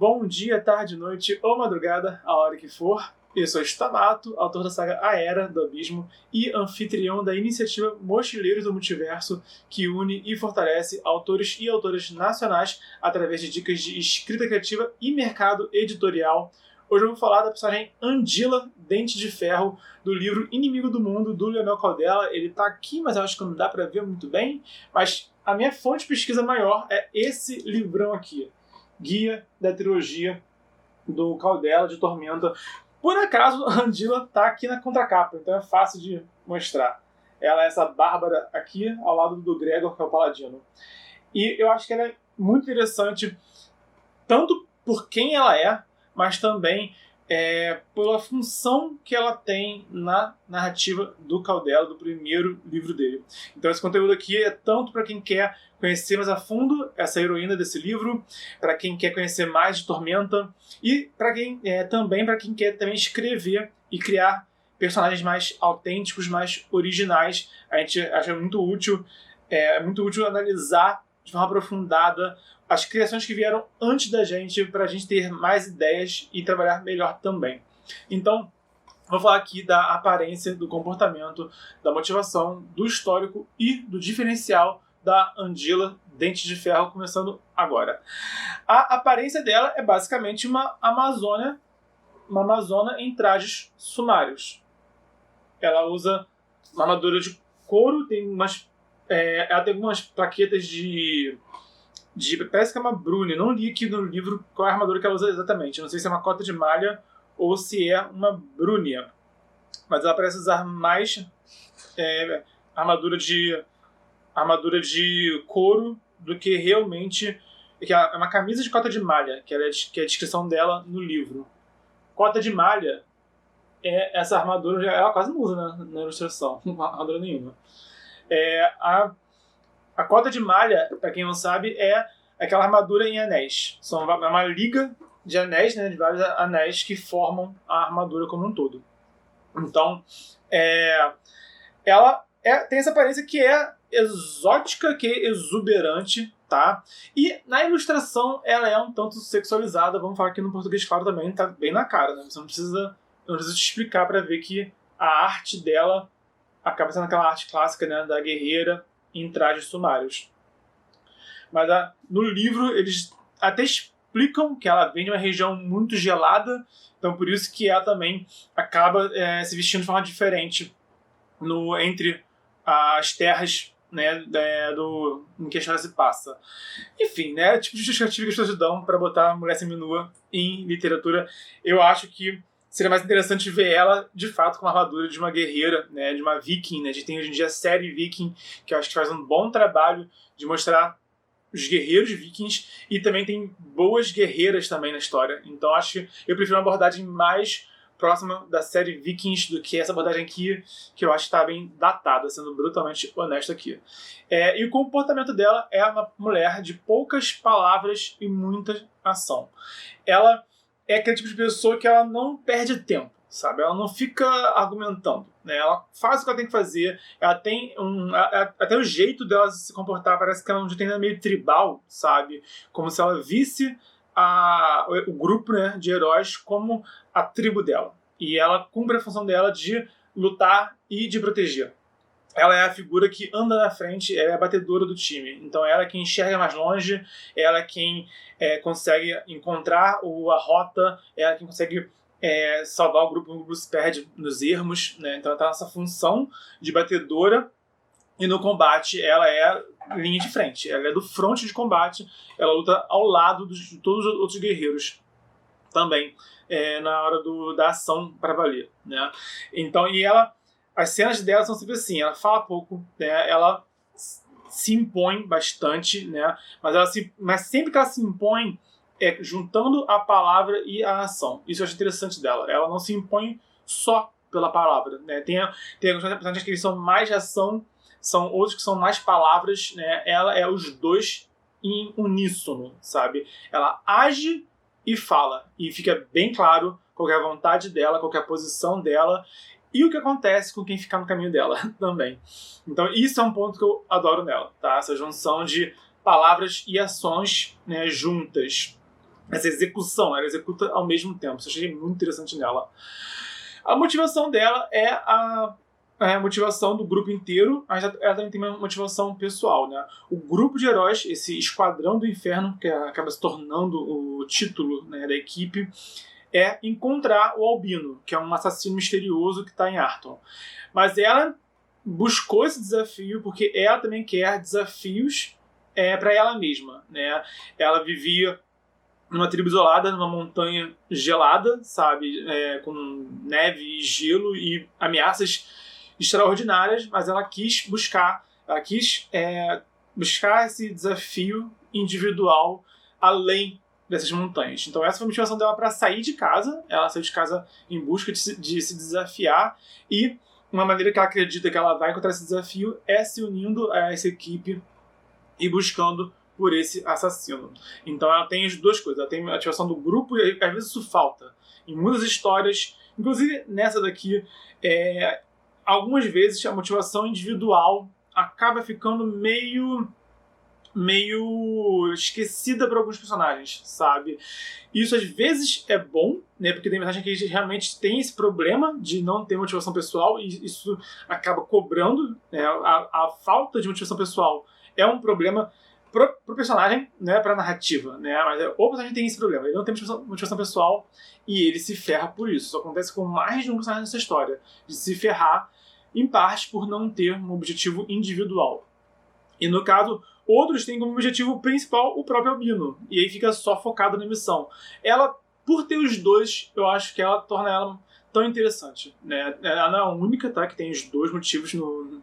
Bom dia, tarde, noite ou madrugada, a hora que for. Eu sou Stamato, autor da saga A Era do Abismo e anfitrião da iniciativa Mochileiros do Multiverso, que une e fortalece autores e autoras nacionais através de dicas de escrita criativa e mercado editorial. Hoje eu vou falar da personagem Andila, Dente de Ferro, do livro Inimigo do Mundo, do Leonel Caldela. Ele tá aqui, mas eu acho que não dá pra ver muito bem. Mas a minha fonte de pesquisa maior é esse livrão aqui. Guia da trilogia do Caldela de Tormenta. Por acaso, a Andila tá aqui na contracapa, então é fácil de mostrar. Ela é essa Bárbara aqui, ao lado do Gregor, que é o Paladino. E eu acho que ela é muito interessante, tanto por quem ela é, mas também pela função que ela tem na narrativa do Caldela, do primeiro livro dele. Então esse conteúdo aqui é tanto para quem quer conhecer mais a fundo essa heroína desse livro, para quem quer conhecer mais de Tormenta, e para quem também para quem quer também escrever e criar personagens mais autênticos, mais originais. A gente acha muito útil analisar de forma aprofundada as criações que vieram antes da gente, para a gente ter mais ideias e trabalhar melhor também. Então, vou falar aqui da aparência, do comportamento, da motivação, do histórico e do diferencial da Andila, Dente de Ferro, começando agora. A aparência dela é basicamente uma amazona em trajes sumários. Ela usa uma armadura de couro, ela tem algumas plaquetas parece que é uma Brune. Não li aqui no livro qual é a armadura que ela usa exatamente. Não sei se é uma cota de malha ou se é uma Brunia. Mas ela parece usar mais armadura de couro do que realmente... Que é uma camisa de cota de malha, que é a descrição dela no livro. Cota de malha é essa armadura, ela quase não usa na ilustração, não há armadura nenhuma. A cota de malha, para quem não sabe, é aquela armadura em anéis. É uma liga de anéis, né, de vários anéis que formam a armadura como um todo. Então, ela tem essa aparência que é exótica, que é exuberante, tá? E na ilustração ela é um tanto sexualizada. Vamos falar aqui no português claro também, tá bem na cara, né? Você não precisa te explicar para ver que a arte dela acaba sendo aquela arte clássica, né, da guerreira em trajes sumários. Mas no livro eles até explicam que ela vem de uma região muito gelada, então por isso que ela também acaba se vestindo de forma diferente entre as terras, né, em que a história se passa. Enfim, né, tipo de justificativa que as pessoas dão para botar a mulher seminua em literatura. Eu acho que seria mais interessante ver ela, de fato, com a armadura de uma guerreira, né, de uma viking, né? A gente tem hoje em dia a série Viking, que eu acho que faz um bom trabalho de mostrar os guerreiros vikings, e também tem boas guerreiras também na história. Então acho que eu prefiro uma abordagem mais próxima da série Vikings do que essa abordagem aqui, que eu acho que está bem datada, sendo brutalmente honesto aqui. E o comportamento dela é uma mulher de poucas palavras e muita ação. Ela é aquele tipo de pessoa que ela não perde tempo, sabe? Ela não fica argumentando, né? Ela faz o que ela tem que fazer. Ela tem até o jeito dela se comportar parece que ela não tem nada meio tribal, sabe? Como se ela visse o grupo, né, de heróis como a tribo dela. E ela cumpre a função dela de lutar e de proteger. Ela é a figura que anda na frente, ela é a batedora do time. Então ela é quem enxerga mais longe, ela é quem consegue encontrar a rota, ela é quem consegue salvar o grupo se perde nos ermos, né? Então ela está nessa função de batedora, e no combate ela é linha de frente, ela é do fronte de combate, ela luta ao lado de todos os outros guerreiros também, na hora da ação para valer, né? Então, as cenas dela são sempre assim, ela fala pouco, né? Ela se impõe bastante, né? Mas sempre que ela se impõe juntando a palavra e a ação. Isso eu acho interessante dela. Ela não se impõe só pela palavra, né? Tem alguns personagens que são mais ação, são outros que são mais palavras, né? Ela é os dois em uníssono, sabe? Ela age e fala, e fica bem claro qual é a vontade dela, qual é a posição dela, e o que acontece com quem ficar no caminho dela também. Então isso é um ponto que eu adoro nela, tá? Essa junção de palavras e ações, né, juntas. essa execução, ela executa ao mesmo tempo. Isso eu achei muito interessante nela. A motivação dela é a motivação do grupo inteiro, mas ela também tem uma motivação pessoal, né? O grupo de heróis, esse Esquadrão do Inferno, que acaba se tornando o título, né, da equipe, é encontrar o Albino, que é um assassino misterioso que está em Arton. Mas ela buscou esse desafio porque ela também quer desafios para ela mesma, né? Ela vivia numa tribo isolada, numa montanha gelada, sabe? Com neve e gelo e ameaças extraordinárias, mas ela quis buscar esse desafio individual além dessas montanhas. Então essa foi a motivação dela para sair de casa. Ela saiu de casa em busca de se desafiar, e uma maneira que ela acredita que ela vai encontrar esse desafio é se unindo a essa equipe e buscando por esse assassino. Então ela tem as duas coisas. Ela tem a ativação do grupo, e às vezes isso falta. Em muitas histórias, inclusive nessa daqui, algumas vezes a motivação individual acaba ficando meio esquecida por alguns personagens, sabe? Isso às vezes é bom, né? Porque tem personagem que realmente tem esse problema de não ter motivação pessoal, e isso acaba cobrando, né? A falta de motivação pessoal é um problema pro personagem, né, pra narrativa, né, mas o personagem tem esse problema, ele não tem motivação pessoal e ele se ferra por isso. Isso acontece com mais de um personagem nessa história, de se ferrar, em parte por não ter um objetivo individual. E no caso, outros têm como objetivo principal o próprio Albino, e aí fica só focado na missão. Ela, por ter os dois, eu acho que ela torna ela tão interessante, né? Ela não é a única, tá, que tem os dois motivos no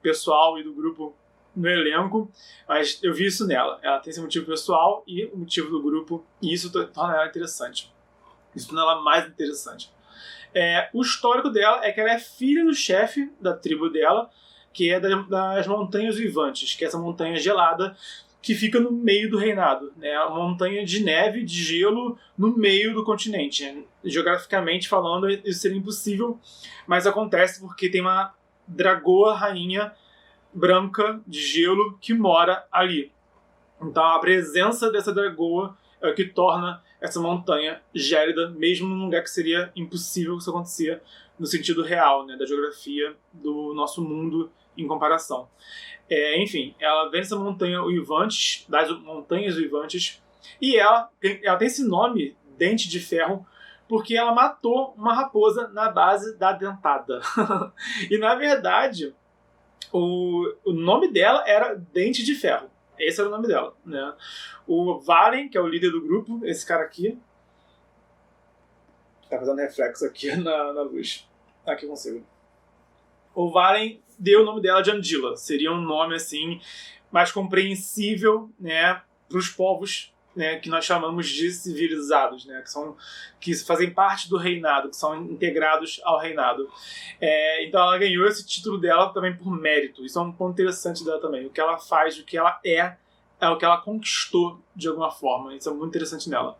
pessoal e do grupo no elenco, mas eu vi isso nela. Ela tem esse motivo pessoal e o motivo do grupo, e isso torna ela interessante. Isso torna ela mais interessante. O histórico dela é que ela é filha do chefe da tribo dela, que é das Montanhas Vivantes, que é essa montanha gelada que fica no meio do reinado, né? Uma montanha de neve, de gelo, no meio do continente. Geograficamente falando, isso seria impossível, mas acontece porque tem uma dragoa rainha branca de gelo que mora ali. Então a presença dessa dragoa é o que torna essa montanha gélida, mesmo num lugar que seria impossível que isso acontecer no sentido real, né, da geografia do nosso mundo em comparação. Enfim, ela vem dessa montanha Uivantes, das Montanhas Uivantes, e ela tem esse nome, Dente de Ferro, porque ela matou uma raposa na base da dentada. E na verdade, o nome dela era Dente de Ferro. Esse era o nome dela, né? O Valen, que é o líder do grupo, esse cara aqui, tá fazendo reflexo aqui na luz. Aqui eu consigo. O Valen deu o nome dela de Andila. Seria um nome assim mais compreensível, né, para os povos, né, que nós chamamos de civilizados, né, que fazem parte do reinado, que são integrados ao reinado. Então ela ganhou esse título dela também por mérito. Isso é um ponto interessante dela também. O que ela faz, o que ela é o que ela conquistou de alguma forma. Isso é muito interessante nela.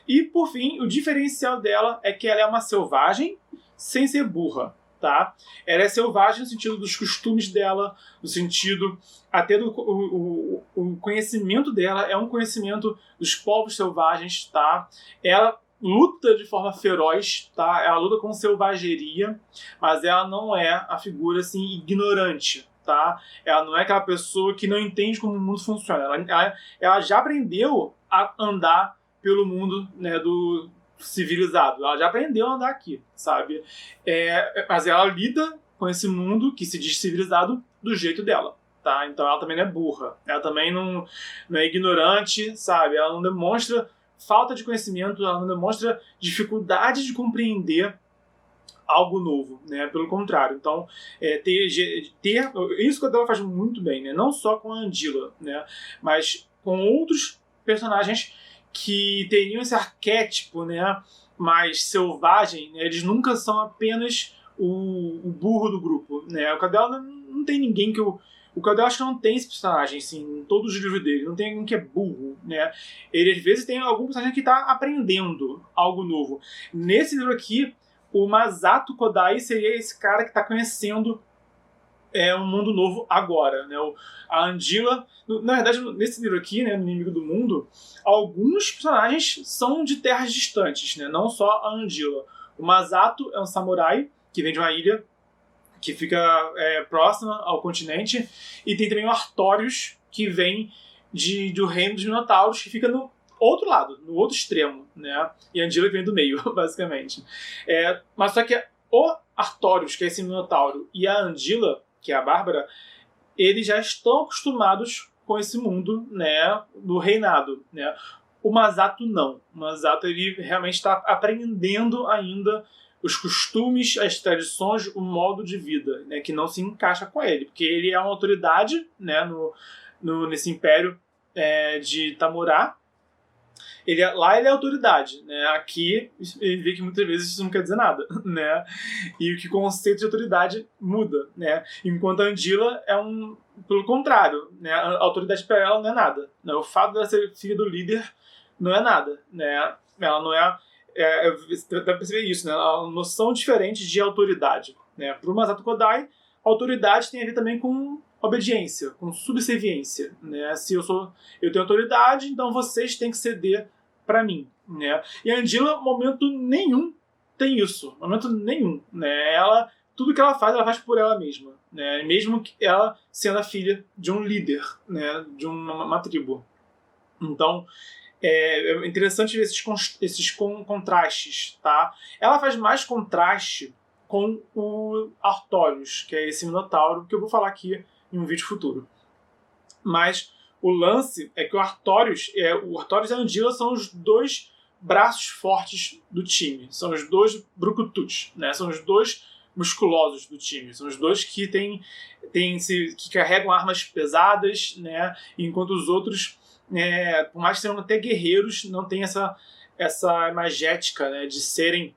E, por fim, o diferencial dela é que ela é uma selvagem sem ser burra. Tá? Ela é selvagem no sentido dos costumes dela, no sentido até do o conhecimento dela é um conhecimento dos povos selvagens, tá? Ela luta de forma feroz, tá? Ela luta com selvageria, mas ela não é a figura assim ignorante, tá? Ela não é aquela pessoa que não entende como o mundo funciona. Ela já aprendeu a andar pelo mundo, né, do civilizado. Ela já aprendeu a andar aqui, sabe? Mas ela lida com esse mundo que se diz civilizado do jeito dela, tá? Então ela também não é burra. Ela também não é ignorante, sabe? Ela não demonstra falta de conhecimento, ela não demonstra dificuldade de compreender algo novo, né? Pelo contrário. Então, isso que ela faz muito bem, né? Não só com a Andila, né? Mas com outros personagens que teriam esse arquétipo, né, mais selvagem, né, eles nunca são apenas o burro do grupo, né? O Cadela não tem ninguém que o Cadela acho que não tem esse personagem, assim, em todos os livros dele, não tem ninguém que é burro, né? Ele às vezes tem algum personagem que está aprendendo algo novo. Nesse livro aqui, o Masato Kodai seria esse cara que está conhecendo é um mundo novo agora, né? A Andila, na verdade, nesse livro aqui, né, no Inimigo do Mundo, alguns personagens são de terras distantes, né? Não só a Andila. O Masato é um samurai que vem de uma ilha que fica próxima ao continente, e tem também o Artorius, que vem do reino dos Minotauros, que fica no outro lado, no outro extremo, né? E a Andila vem do meio, basicamente. Mas só que o Artorius, que é esse Minotauro, e a Andila, que é a Bárbara, eles já estão acostumados com esse mundo, né, do reinado, né? O Masato não. O Masato, ele realmente está aprendendo ainda os costumes, as tradições, o modo de vida, né, que não se encaixa com ele, porque ele é uma autoridade, né, nesse império de Tamurá. Lá ele é autoridade, né? Aqui ele vê que muitas vezes isso não quer dizer nada, né? E o que o conceito de autoridade muda, né? Enquanto a Andila pelo contrário, né? A autoridade para ela não é nada, né? O fato dela ser filha do líder não é nada, né? Ela não dá pra perceber isso, né? Uma noção diferente de autoridade, né? Para o Masato Kodai, autoridade tem a ver também com obediência, com subserviência, né? Se eu tenho autoridade, então vocês têm que ceder para mim, né? E a Andila, momento nenhum tem isso, momento nenhum, né? Tudo que ela faz por ela mesma, né? Mesmo que ela sendo a filha de um líder, né? De uma tribo. Então é interessante ver esses contrastes, tá? Ela faz mais contraste com o Artorius, que é esse Minotauro, que eu vou falar aqui em um vídeo futuro. Mas o lance é que o Artorius e a Andila são os dois braços fortes do time. São os dois brucutus, né? São os dois musculosos do time. São os dois que que carregam armas pesadas, né? Enquanto os outros, por mais que sejam até guerreiros, não tem essa imagética, né, de serem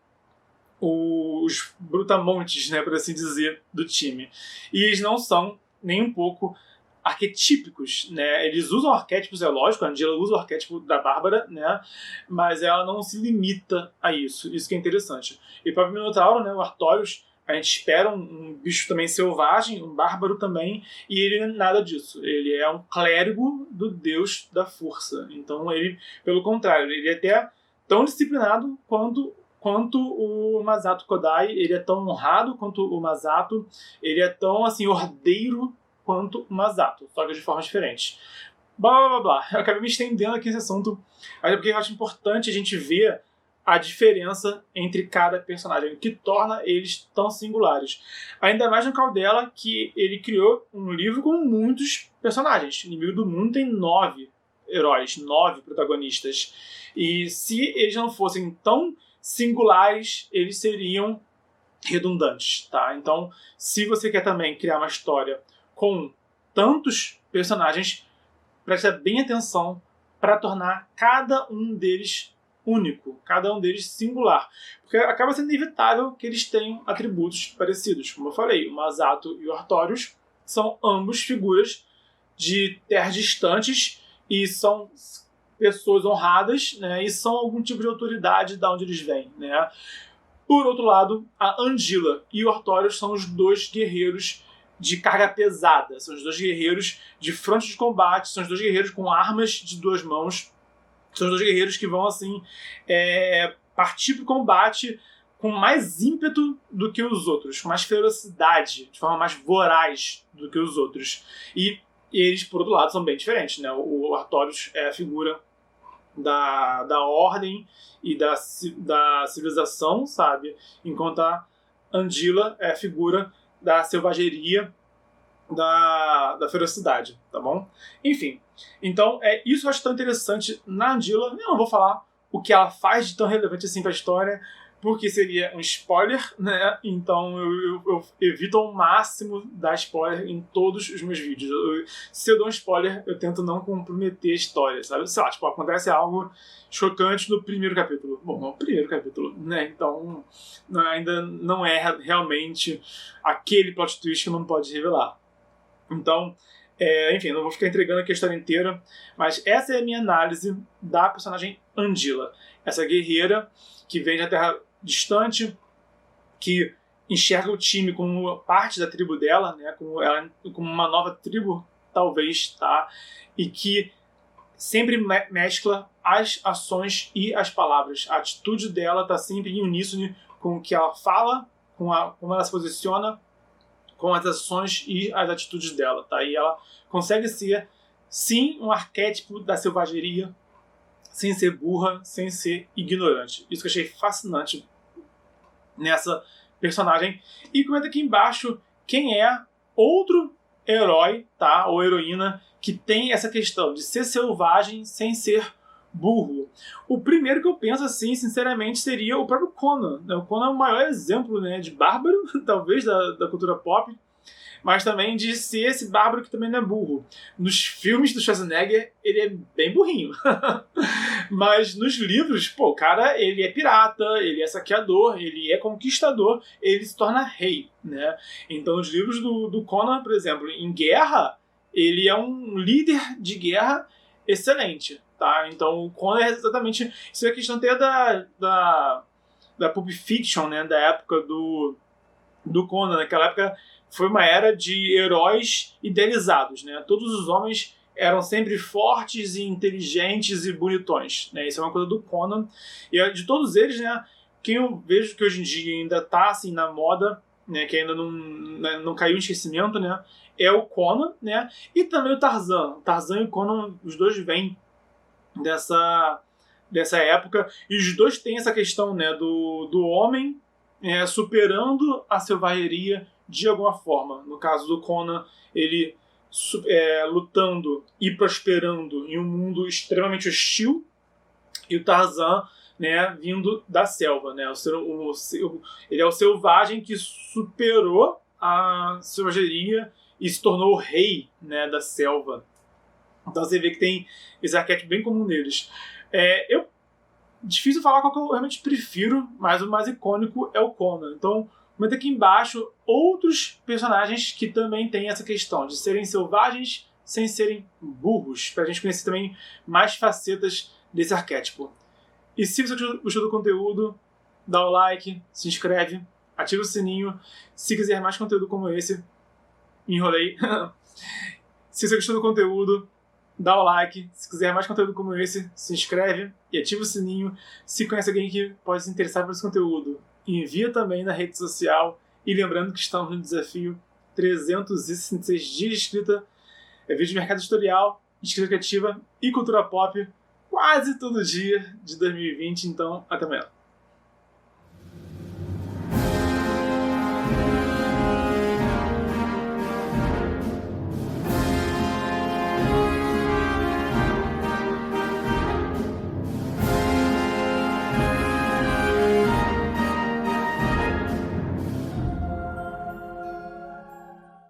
os brutamontes, né, por assim dizer, do time. E eles não são nem um pouco arquetípicos, né? Eles usam arquétipos, é lógico, a Andila usa o arquétipo da Bárbara, né? Mas ela não se limita a isso. Isso que é interessante. E para o Minotauro, né, o Artorius, a gente espera um bicho também selvagem, um bárbaro também, e ele não é nada disso. Ele é um clérigo do deus da força. Então ele, pelo contrário, ele é até tão disciplinado quanto o Masato Kodai, ele é tão honrado quanto o Masato, ele é tão assim ordeiro quanto o Masato, só que de formas diferentes. Blá blá blá blá. Eu acabei me estendendo aqui nesse assunto, mas é porque eu acho importante a gente ver a diferença entre cada personagem, o que torna eles tão singulares. Ainda mais no Caldela, que ele criou um livro com muitos personagens. Inimigo do Mundo tem 9 heróis, 9 protagonistas. E se eles não fossem tão singulares, eles seriam redundantes, tá? Então, se você quer também criar uma história com tantos personagens, presta bem atenção para tornar cada um deles único, cada um deles singular. Porque acaba sendo inevitável que eles tenham atributos parecidos. Como eu falei, o Masato e o Artorius são ambos figuras de terras distantes e são pessoas honradas, né, e são algum tipo de autoridade de onde eles vêm, né. Por outro lado, a Andila e o Artorius são os dois guerreiros de carga pesada, são os dois guerreiros de fronte de combate, são os dois guerreiros com armas de 2 mãos, são os dois guerreiros que vão assim partir para o combate com mais ímpeto do que os outros, com mais ferocidade, de forma mais voraz do que os outros. E eles, por outro lado, são bem diferentes, né? O Artorius é a figura da ordem e da civilização, sabe? Enquanto a Andila é a figura da selvageria, da ferocidade, tá bom? Enfim, então isso eu acho tão interessante na Andila. Eu não vou falar o que ela faz de tão relevante assim pra história, porque seria um spoiler, né? Então eu evito ao máximo dar spoiler em todos os meus vídeos. Se eu dou um spoiler, eu tento não comprometer a história, sabe? Sei lá, tipo, acontece algo chocante no primeiro capítulo. Bom, no primeiro capítulo, né? Então ainda não é realmente aquele plot twist que não pode revelar. Então, enfim, não vou ficar entregando aqui a história inteira, mas essa é a minha análise da personagem Andila. Essa guerreira que vem da terra distante, que enxerga o time como parte da tribo dela, né, como uma nova tribo, talvez, tá? E que sempre mescla as ações e as palavras. A atitude dela está sempre em uníssono com o que ela fala, como ela se posiciona, com as ações e as atitudes dela, tá? E ela consegue ser, sim, um arquétipo da selvageria, sem ser burra, sem ser ignorante. Isso que eu achei fascinante nessa personagem. E comenta aqui embaixo quem é outro herói, tá? Ou heroína que tem essa questão de ser selvagem sem ser burro. O primeiro que eu penso, assim, sinceramente, seria o próprio Conan, né? O Conan é o maior exemplo, né, de bárbaro, talvez, da cultura pop, mas também de ser esse bárbaro que também não é burro. Nos filmes do Schwarzenegger, ele é bem burrinho. Mas nos livros, pô, o cara, ele é pirata, ele é saqueador, ele é conquistador, ele se torna rei, né? Então, nos livros do Conan, por exemplo, em guerra, ele é um líder de guerra excelente, tá? Então, o Conan é exatamente... Isso é a questão até da Pulp Fiction, né? Da época do Conan. Naquela época foi uma era de heróis idealizados, né? Todos os homens eram sempre fortes e inteligentes e bonitões, né? Isso é uma coisa do Conan. E de todos eles, né? Quem eu vejo que hoje em dia ainda tá assim na moda, né? Que ainda não caiu em esquecimento, né? É o Conan, né? E também o Tarzan. O Tarzan e o Conan, os dois vêm dessa época. E os dois têm essa questão, né? Do homem superando a selvageria de alguma forma. No caso do Conan, ele lutando e prosperando em um mundo extremamente hostil, e o Tarzan, né, vindo da selva, né? Ele é o selvagem que superou a selvageria e se tornou o rei, né, da selva. Então você vê que tem esse arquétipo bem comum neles. Difícil falar qual que eu realmente prefiro, mas o mais icônico é o Conan. Então, comenta aqui embaixo outros personagens que também têm essa questão de serem selvagens sem serem burros, pra gente conhecer também mais facetas desse arquétipo. E se você gostou do conteúdo, dá o like, se inscreve, ativa o sininho. Se quiser mais conteúdo como esse, enrolei. Se você gostou do conteúdo, dá o like. Se quiser mais conteúdo como esse, se inscreve e ativa o sininho. Se conhece alguém que pode se interessar por esse conteúdo, envia também na rede social. E lembrando que estamos no desafio 366 dias de escrita, vídeo de mercado editorial, escrita criativa e cultura pop, quase todo dia de 2020. Então, até amanhã.